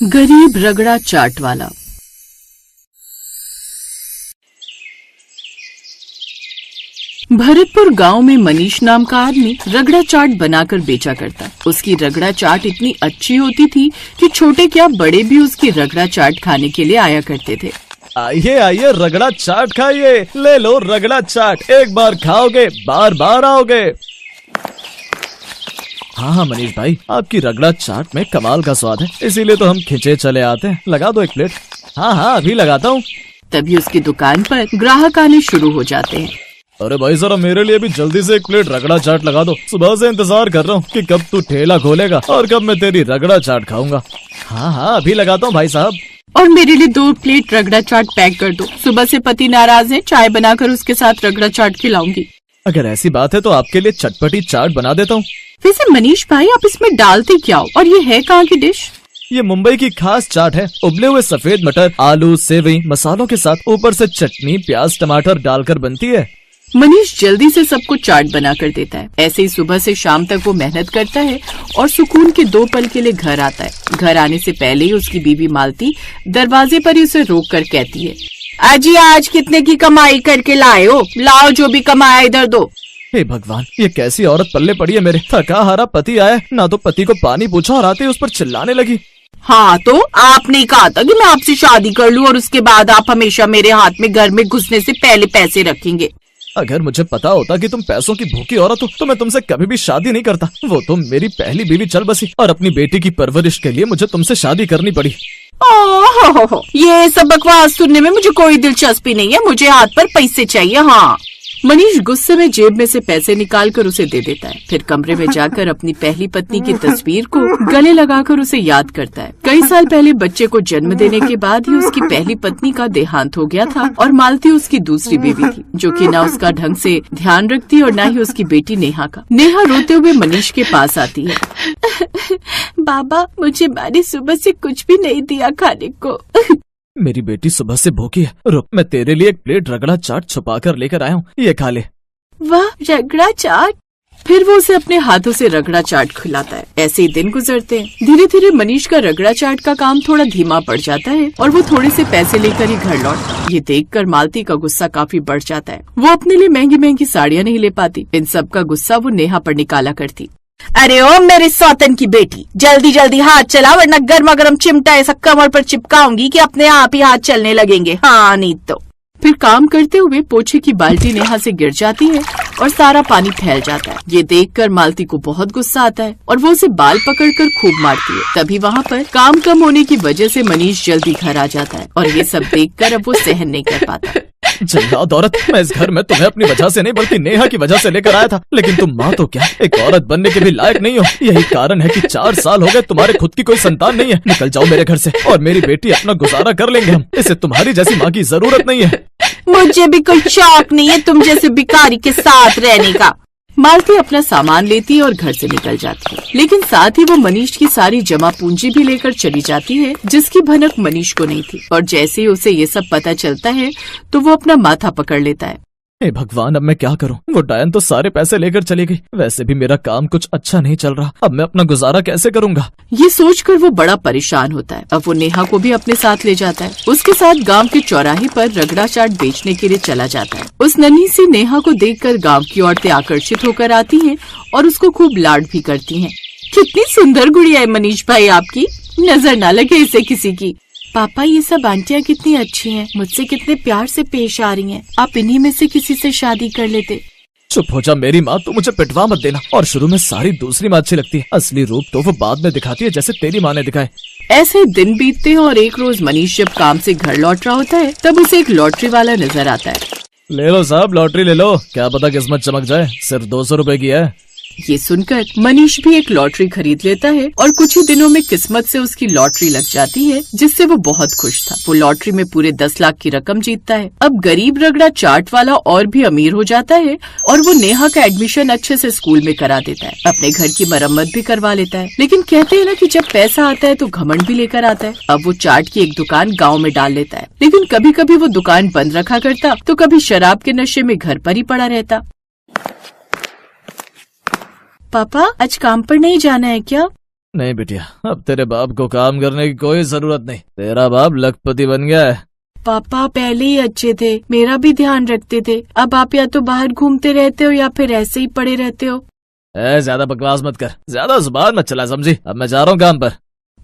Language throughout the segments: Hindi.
गरीब रगड़ा चाट वाला। भरतपुर गांव में मनीष नाम का आदमी रगड़ा चाट बनाकर बेचा करता। उसकी रगड़ा चाट इतनी अच्छी होती थी कि छोटे क्या बड़े भी उसकी रगड़ा चाट खाने के लिए आया करते थे। आइए आइए रगड़ा चाट खाइए, ले लो रगड़ा चाट, एक बार खाओगे बार बार आओगे। हाँ मनीष भाई, आपकी रगड़ा चाट में कमाल का स्वाद है, इसीलिए तो हम खिंचे चले आते हैं। लगा दो एक प्लेट। हाँ अभी लगाता हूँ। तभी उसकी दुकान पर ग्राहक आने शुरू हो जाते हैं। अरे भाई जरा मेरे लिए भी जल्दी से एक प्लेट रगड़ा चाट लगा दो, सुबह से इंतजार कर रहा हूँ कि कब तू ठेला खोलेगा और कब मैं तेरी रगड़ा चाट खाऊंगा। हाँ अभी लगाता हूँ भाई साहब। और मेरे लिए 2 प्लेट रगड़ा चाट पैक कर दो, सुबह से पति नाराज है, चाय बनाकर उसके साथ रगड़ा चाट खिलाऊंगी। अगर ऐसी बात है तो आपके लिए चटपटी चाट बना देता हूँ। वैसे मनीष भाई आप इसमें डालते क्या हो, और ये है कहाँ की डिश? ये मुंबई की खास चाट है। उबले हुए सफेद मटर, आलू, सेवई, मसालों के साथ ऊपर से चटनी, प्याज, टमाटर डालकर बनती है। मनीष जल्दी से सबको चाट बना कर देता है। ऐसे ही सुबह से शाम तक वो मेहनत करता है और सुकून के 2 पल के लिए घर आता है। घर आने से पहले ही उसकी बीवी मालती दरवाजे पर ही उसे रोक कर कहती है, अजी आज कितने की कमाई करके लाए हो? लाओ जो भी कमाया इधर दो। हे भगवान, ये कैसी औरत पल्ले पड़ी है मेरे। थका हारा पति आया, ना तो पति को पानी पूछा और आते उस पर चिल्लाने लगी। हाँ तो आपने कहा था कि मैं आपसे शादी कर लूं और उसके बाद आप हमेशा मेरे हाथ में घर में घुसने से पहले पैसे रखेंगे। अगर मुझे पता होता कि तुम पैसों की भूखी औरत हो तो मैं तुमसे कभी भी शादी नहीं करता। वो तुम मेरी पहली बीवी चल बसी और अपनी बेटी की परवरिश के लिए मुझे तुमसे शादी करनी पड़ी। ओह ये सब बकवास सुनने में मुझे कोई दिलचस्पी नहीं है, मुझे हाथ पर पैसे चाहिए। हाँ। मनीष गुस्से में जेब में से पैसे निकालकर उसे दे देता है। फिर कमरे में जाकर अपनी पहली पत्नी की तस्वीर को गले लगाकर उसे याद करता है। कई साल पहले बच्चे को जन्म देने के बाद ही उसकी पहली पत्नी का देहांत हो गया था और मालती उसकी दूसरी बीवी थी, जो कि न उसका ढंग से ध्यान रखती और न ही उसकी बेटी नेहा का। नेहा रोते हुए मनीष के पास आती है। बाबा मुझे मैंने सुबह से कुछ भी नहीं दिया खाने को। मेरी बेटी सुबह से भूखी है, रुक मैं तेरे लिए एक प्लेट रगड़ा चाट छुपा कर लेकर आया हूँ, ये खा ले। वाह रगड़ा चाट। फिर वो उसे अपने हाथों से रगड़ा चाट खिलाता है। ऐसे ही दिन गुजरते हैं। धीरे धीरे मनीष का रगड़ा चाट का काम थोड़ा धीमा पड़ जाता है और वो थोड़े से पैसे लेकर ही घर लौटता है। ये देखकर मालती का गुस्सा काफी बढ़ जाता है। वो अपने लिए महंगी महंगी साड़ियाँ नहीं ले पाती। इन सब का गुस्सा वो नेहा पर निकाला करती। अरे ओ मेरे सौतन की बेटी, जल्दी जल्दी हाथ चला वरना गर्मा गर्म चिमटा ऐसा कमर पर चिपकाऊंगी कि अपने आप ही हाथ चलने लगेंगे। हाँ नहीं तो। फिर काम करते हुए पोछे की बाल्टी नेहा से गिर जाती है और सारा पानी फैल जाता है। ये देखकर मालती को बहुत गुस्सा आता है और वो उसे बाल पकड़कर खूब मारती है। तभी वहाँ पर काम कम होने की वजह से मनीष जल्दी घर आ जाता है और ये सब देखकर अब वो सहन नहीं कर पाता। जल्लाद औरत, मैं इस घर में तुम्हें अपनी वजह से नहीं बल्कि नेहा की वजह से लेकर आया था, लेकिन तुम माँ तो क्या एक औरत बनने के भी लायक नहीं हो। यही कारण है कि 4 साल हो गए तुम्हारे खुद की कोई संतान नहीं है। निकल जाओ मेरे घर से और मेरी बेटी अपना गुजारा कर लेंगे हम। इसे तुम्हारी जैसी माँ की जरूरत नहीं है। मुझे भी कोई शौक नहीं है तुम जैसे भिखारी के साथ रहने का। मालती अपना सामान लेती है और घर से निकल जाती है, लेकिन साथ ही वो मनीष की सारी जमा पूंजी भी लेकर चली जाती है, जिसकी भनक मनीष को नहीं थी। और जैसे ही उसे ये सब पता चलता है तो वो अपना माथा पकड़ लेता है। हे भगवान, अब मैं क्या करूं? वो डायन तो सारे पैसे लेकर चली गई। वैसे भी मेरा काम कुछ अच्छा नहीं चल रहा, अब मैं अपना गुजारा कैसे करूंगा? ये सोचकर वो बड़ा परेशान होता है। अब वो नेहा को भी अपने साथ ले जाता है। उसके साथ गांव के चौराहे पर रगड़ा चाट बेचने के लिए चला जाता है। उस नन्ही सी नेहा को देखकर गांव की औरतें आकर्षित होकर आती हैं और उसको खूब लाड भी करती हैं। कितनी सुंदर गुड़िया है मनीष भाई आपकी, नजर न लगे इसे किसी की। पापा ये सब आंटियाँ कितनी अच्छी हैं, मुझसे कितने प्यार से पेश आ रही हैं। आप इन्हीं में से किसी से शादी कर लेते। चुप हो जा मेरी माँ, तू मुझे पिटवा मत देना। और शुरू में सारी दूसरी माँ अच्छी लगती है, असली रूप तो वो बाद में दिखाती है जैसे तेरी माँ ने दिखाए। ऐसे दिन बीतते हैं और एक रोज मनीष जब काम से घर लौट रहा होता है तब उसे एक लॉटरी वाला नजर आता है। ले लो साहब लॉटरी ले लो, क्या पता किस्मत चमक जाए। सिर्फ 200 रुपए की है। ये सुनकर मनीष भी एक लॉटरी खरीद लेता है और कुछ ही दिनों में किस्मत से उसकी लॉटरी लग जाती है, जिससे वो बहुत खुश था। वो लॉटरी में पूरे 10 लाख की रकम जीतता है। अब गरीब रगड़ा चाट वाला और भी अमीर हो जाता है और वो नेहा का एडमिशन अच्छे से स्कूल में करा देता है। अपने घर की मरम्मत भी करवा लेता है। लेकिन कहते हैं ना कि जब पैसा आता है तो घमंड भी लेकर आता है। अब वो चाट की एक दुकान गाँव में डाल लेता है, लेकिन कभी कभी वो दुकान बंद रखा करता तो कभी शराब के नशे में घर पर ही पड़ा रहता। पापा आज काम पर नहीं जाना है क्या? नहीं बिटिया, अब तेरे बाप को काम करने की कोई जरूरत नहीं। तेरा बाप लखपति बन गया है। पापा पहले ही अच्छे थे, मेरा भी ध्यान रखते थे। अब आप या तो बाहर घूमते रहते हो या फिर ऐसे ही पड़े रहते हो। ज्यादा बकवास मत कर, ज्यादा जुबान मत चला, समझी? अब मैं जा रहा हूँ काम पर।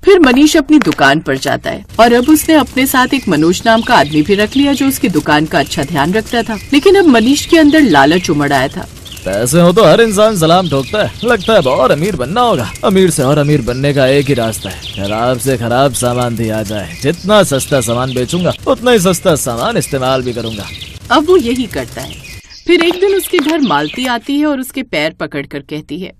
फिर मनीष अपनी दुकान पर जाता है और अब उसने अपने साथ एक मनोज नाम का आदमी भी रख लिया जो उसकी दुकान का अच्छा ध्यान रखता था। लेकिन अब मनीष के अंदर लालच उमड़ आया था। पैसे हो तो हर इंसान सलाम ठोकता है। लगता है बहुत अमीर बनना होगा। अमीर से और अमीर बनने का एक ही रास्ता है, खराब से खराब सामान दिया जाए। जितना सस्ता सामान बेचूंगा उतना ही सस्ता सामान इस्तेमाल भी करूंगा। अब वो यही करता है। फिर एक दिन उसके घर मालती आती है और उसके पैर पकड़कर कहती है,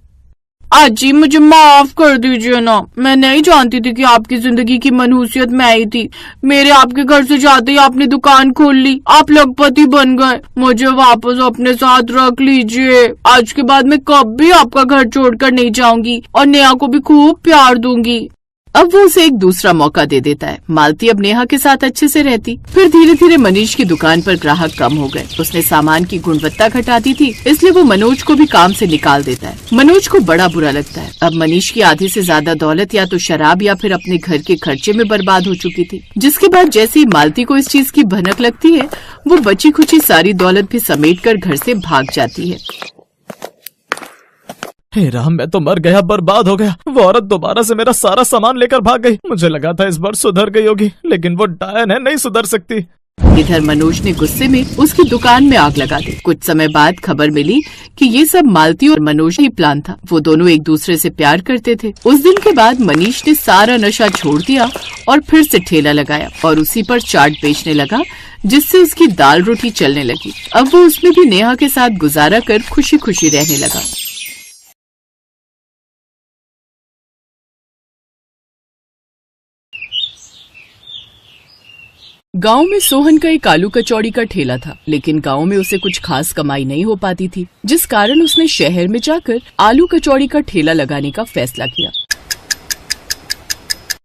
आजी मुझे माफ कर दीजिए ना, मैं नहीं जानती थी कि आपकी जिंदगी की मनहूसियत मैं ही थी। मेरे आपके घर से जाते ही आपने दुकान खोल ली, आप लखपति बन गए। मुझे वापस अपने साथ रख लीजिए। आज के बाद मैं कभी आपका घर छोड़कर नहीं जाऊंगी और नेहा को भी खूब प्यार दूंगी। अब वो उसे एक दूसरा मौका दे देता है। मालती अब नेहा के साथ अच्छे से रहती। फिर धीरे धीरे मनीष की दुकान पर ग्राहक कम हो गए। उसने सामान की गुणवत्ता घटा दी थी, इसलिए वो मनोज को भी काम से निकाल देता है। मनोज को बड़ा बुरा लगता है। अब मनीष की आधी से ज्यादा दौलत या तो शराब या फिर अपने घर के खर्चे में बर्बाद हो चुकी थी। जिसके बाद जैसे ही मालती को इस चीज की भनक लगती है, वो बची खुची सारी दौलत भी समेट कर घर से भाग जाती है। हे राम, मैं तो मर गया, बर्बाद हो गया। वो औरत दोबारा से मेरा सारा सामान लेकर भाग गई। मुझे लगा था इस बार सुधर गई होगी, लेकिन वो डायन है, नहीं सुधर सकती। इधर मनोज ने गुस्से में उसकी दुकान में आग लगा दी। कुछ समय बाद खबर मिली कि ये सब मालती और मनोज ही प्लान था। वो दोनों एक दूसरे से प्यार करते थे। उस दिन के बाद मनीष ने सारा नशा छोड़ दिया और फिर से ठेला लगाया और उसी पर चाट बेचने लगा, जिससे उसकी दाल रोटी चलने लगी। अब वो उसमें भी नेहा के साथ गुजारा कर खुशी खुशी रहने लगा। गांव में सोहन का एक आलू कचौड़ी का ठेला था, लेकिन गांव में उसे कुछ खास कमाई नहीं हो पाती थी, जिस कारण उसने शहर में जाकर आलू कचौड़ी का ठेला लगाने का फैसला किया।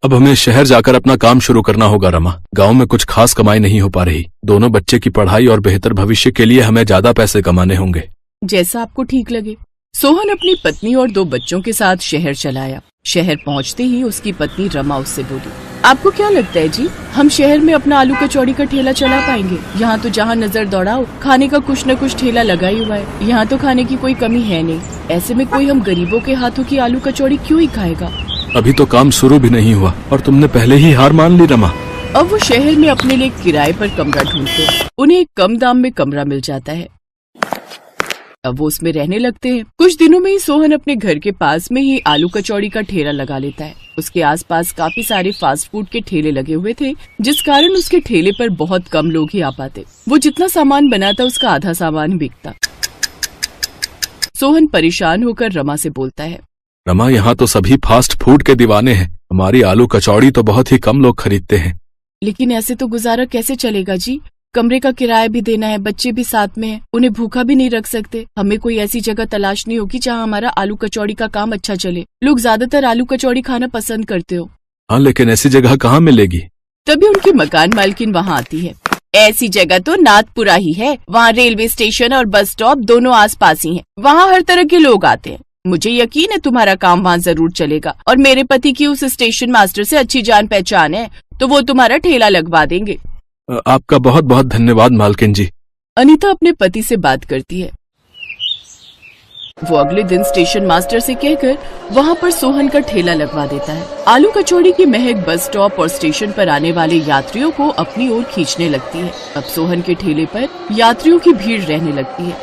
अब हमें शहर जाकर अपना काम शुरू करना होगा रमा। गांव में कुछ खास कमाई नहीं हो पा रही। दोनों बच्चे की पढ़ाई और बेहतर भविष्य के लिए हमें ज्यादा पैसे कमाने होंगे। जैसा आपको ठीक लगे। सोहन अपनी पत्नी और 2 बच्चों के साथ शहर चला आया। शहर पहुंचते ही उसकी पत्नी रमा उससे बोली, आपको क्या लगता है जी, हम शहर में अपना आलू कचौड़ी का ठेला चला पाएंगे? यहाँ तो जहाँ नजर दौड़ाओ खाने का कुछ न कुछ ठेला लगा ही हुआ है। यहाँ तो खाने की कोई कमी है नहीं। ऐसे में कोई हम गरीबों के हाथों की आलू कचौड़ी क्यों ही खाएगा? अभी तो काम शुरू भी नहीं हुआ और तुमने पहले ही हार मान ली रमा। अब वो शहर में अपने लिए किराए पर कमरा ढूंढते हैं। उन्हें एक कम दाम में कमरा मिल जाता है। अब वो उसमें रहने लगते हैं। कुछ दिनों में ही सोहन अपने घर के पास में ही आलू कचौड़ी का ठेला लगा लेता है। उसके आसपास काफी सारे फास्ट फूड के ठेले लगे हुए थे, जिस कारण उसके ठेले पर बहुत कम लोग ही आ पाते। वो जितना सामान बनाता उसका आधा सामान बिकता। सोहन परेशान होकर रमा से बोलता है, रमा, यहाँ तो सभी फास्ट फूड के दीवाने हैं। हमारी आलू कचौड़ी तो बहुत ही कम लोग खरीदते हैं। लेकिन ऐसे तो गुजारा कैसे चलेगा जी? कमरे का किराया भी देना है, बच्चे भी साथ में हैं, उन्हें भूखा भी नहीं रख सकते। हमें कोई ऐसी जगह तलाशनी होगी जहाँ हमारा आलू कचौड़ी का काम अच्छा चले। लोग ज्यादातर आलू कचौड़ी खाना पसंद करते हो। हाँ, लेकिन ऐसी जगह कहाँ मिलेगी? तभी उनकी मकान मालकिन वहाँ आती है। ऐसी जगह तो नाथपुरा ही है। वहाँ रेलवे स्टेशन और बस स्टॉप दोनों आसपास ही हैं। वहाँ हर तरह के लोग आते हैं। मुझे यकीन है तुम्हारा काम वहाँ जरूर चलेगा। और मेरे पति की उस स्टेशन मास्टर से अच्छी जान पहचान है, तो वो तुम्हारा ठेला लगवा देंगे। आपका बहुत बहुत धन्यवाद मालकिन जी। अनीता अपने पति से बात करती है। वो अगले दिन स्टेशन मास्टर से कहकर वहाँ पर सोहन का ठेला लगवा देता है। आलू कचौड़ी की महक बस स्टॉप और स्टेशन पर आने वाले यात्रियों को अपनी ओर खींचने लगती है। अब सोहन के ठेले पर यात्रियों की भीड़ रहने लगती है।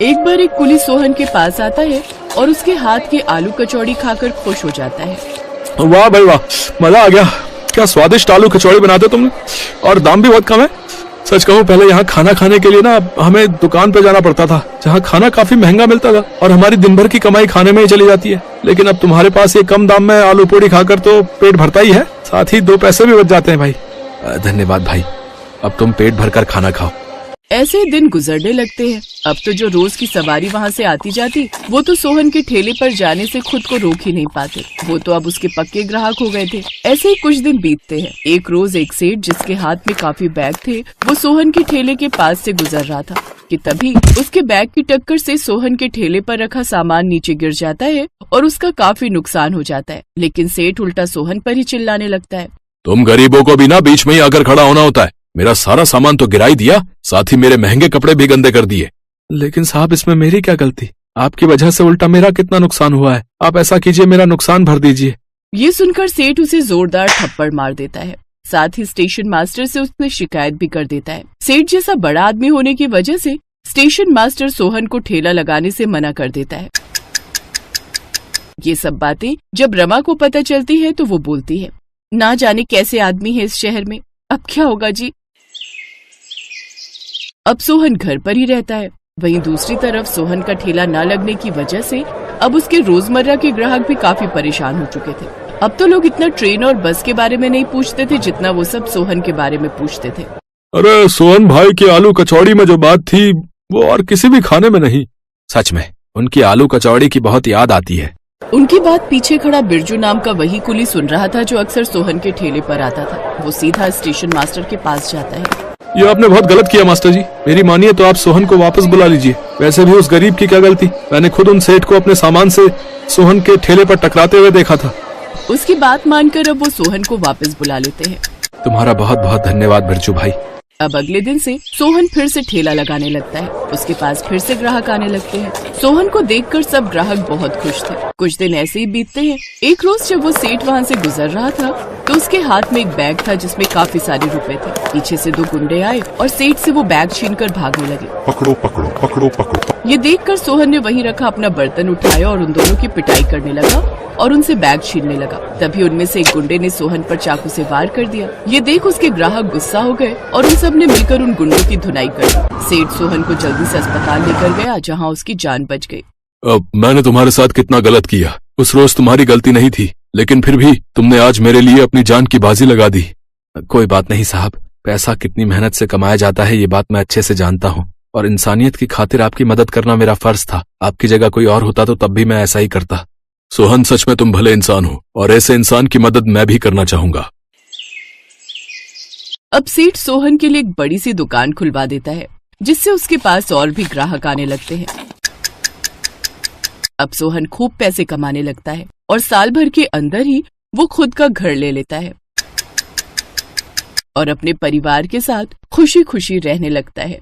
एक बार एक कुली सोहन के पास आता है और उसके हाथ की आलू कचौड़ी खाकर खुश हो जाता है। वाह भाई वाह, मजा आ गया। क्या स्वादिष्ट आलू कचौड़ी बनाते हो तुमने, और दाम भी बहुत कम है। सच कहूँ, पहले यहाँ खाना खाने के लिए ना हमें दुकान पे जाना पड़ता था, जहाँ खाना काफी महंगा मिलता था और हमारी दिन भर की कमाई खाने में ही चली जाती है। लेकिन अब तुम्हारे पास ये कम दाम में आलू पूड़ी खाकर तो पेट भरता ही है, साथ ही 2 पैसे भी बच जाते हैं भाई। धन्यवाद भाई, अब तुम पेट भरकर खाना खाओ। ऐसे ही दिन गुजरने लगते हैं। अब तो जो रोज की सवारी वहाँ से आती जाती, वो तो सोहन के ठेले पर जाने से खुद को रोक ही नहीं पाते। वो तो अब उसके पक्के ग्राहक हो गए थे। ऐसे ही कुछ दिन बीतते हैं। एक रोज एक सेठ जिसके हाथ में काफी बैग थे, वो सोहन के ठेले के पास से गुजर रहा था कि तभी उसके बैग की टक्कर से सोहन के ठेले पर रखा सामान नीचे गिर जाता है और उसका काफी नुकसान हो जाता है। लेकिन सेठ उल्टा सोहन पर ही चिल्लाने लगता है। तुम गरीबों को भी ना बीच में ही आकर खड़ा होना होता है। मेरा सारा सामान तो गिरा ही दिया, साथ ही मेरे महंगे कपड़े भी गंदे कर दिए। लेकिन साहब, इसमें मेरी क्या गलती? आपकी वजह से उल्टा मेरा कितना नुकसान हुआ है। आप ऐसा कीजिए, मेरा नुकसान भर दीजिए। ये सुनकर सेठ उसे जोरदार थप्पड़ मार देता है। साथ ही स्टेशन मास्टर से उसने शिकायत भी कर देता है। सेठ जैसा बड़ा आदमी होने की वजह से स्टेशन मास्टर सोहन को ठेला लगाने से मना कर देता है। ये सब बातें जब रमा को पता चलती है तो वो बोलती है, ना जाने कैसे आदमी है इस शहर में, अब क्या होगा जी। अब सोहन घर पर ही रहता है। वहीं दूसरी तरफ सोहन का ठेला न लगने की वजह से अब उसके रोजमर्रा के ग्राहक भी काफी परेशान हो चुके थे। अब तो लोग इतना ट्रेन और बस के बारे में नहीं पूछते थे जितना वो सब सोहन के बारे में पूछते थे। अरे सोहन भाई की आलू कचौड़ी में जो बात थी वो और किसी भी खाने में नहीं। सच में उनकी आलू कचौड़ी की बहुत याद आती है। उनकी बात पीछे खड़ा बिरजू नाम का वही कुली सुन रहा था जो अक्सर सोहन के ठेले पर आता था। वो सीधा स्टेशन मास्टर के पास जाता है। ये आपने बहुत गलत किया मास्टर जी। मेरी मानिए तो आप सोहन को वापस बुला लीजिए। वैसे भी उस गरीब की क्या गलती? मैंने खुद उन सेठ को अपने सामान से सोहन के ठेले पर टकराते हुए देखा था। उसकी बात मानकर अब वो सोहन को वापस बुला लेते हैं। तुम्हारा बहुत बहुत धन्यवाद बिरजू भाई। अब अगले दिन से सोहन फिर से ठेला लगाने लगता है। उसके पास फिर से ग्राहक आने लगते हैं। सोहन को देखकर सब ग्राहक बहुत खुश थे। कुछ दिन ऐसे ही बीतते हैं। एक रोज जब वो सेठ वहाँ से गुजर रहा था तो उसके हाथ में एक बैग था जिसमें काफी सारे रुपए थे। पीछे से 2 गुंडे आए और सेठ से वो बैग छीनकर भागने लगे। पकड़ो पकड़ो पकड़ो पकड़ो। ये देखकर सोहन ने वहीं रखा अपना बर्तन उठाया और उन दोनों की पिटाई करने लगा और उनसे बैग छीनने लगा। तभी उनमें से एक गुंडे ने सोहन पर चाकू से वार कर दिया। ये देख उसके ग्राहक गुस्सा हो गए और उन सब ने मिलकर उन गुंडों की धुनाई कर दी। सेठ सोहन को जल्दी से अस्पताल लेकर गया जहाँ उसकी जान बच गई। अब मैंने तुम्हारे साथ कितना गलत किया। उस रोज तुम्हारी गलती नहीं थी, लेकिन फिर भी तुमने आज मेरे लिए अपनी जान की बाजी लगा दी। कोई बात नहीं साहब, पैसा कितनी मेहनत से कमाया जाता है ये बात मैं अच्छे से जानता हूँ और इंसानियत की खातिर आपकी मदद करना मेरा फर्ज था। आपकी जगह कोई और होता तो तब भी मैं ऐसा ही करता। सोहन, सच में तुम भले इंसान हो और ऐसे इंसान की मदद मैं भी करना चाहूंगा। अब सेठ सोहन के लिए एक बड़ी सी दुकान खुलवा देता है जिससे उसके पास और भी ग्राहक आने लगते हैं। अब सोहन खूब पैसे कमाने लगता है और साल भर के अंदर ही वो खुद का घर ले लेता है और अपने परिवार के साथ खुशी खुशी रहने लगता है।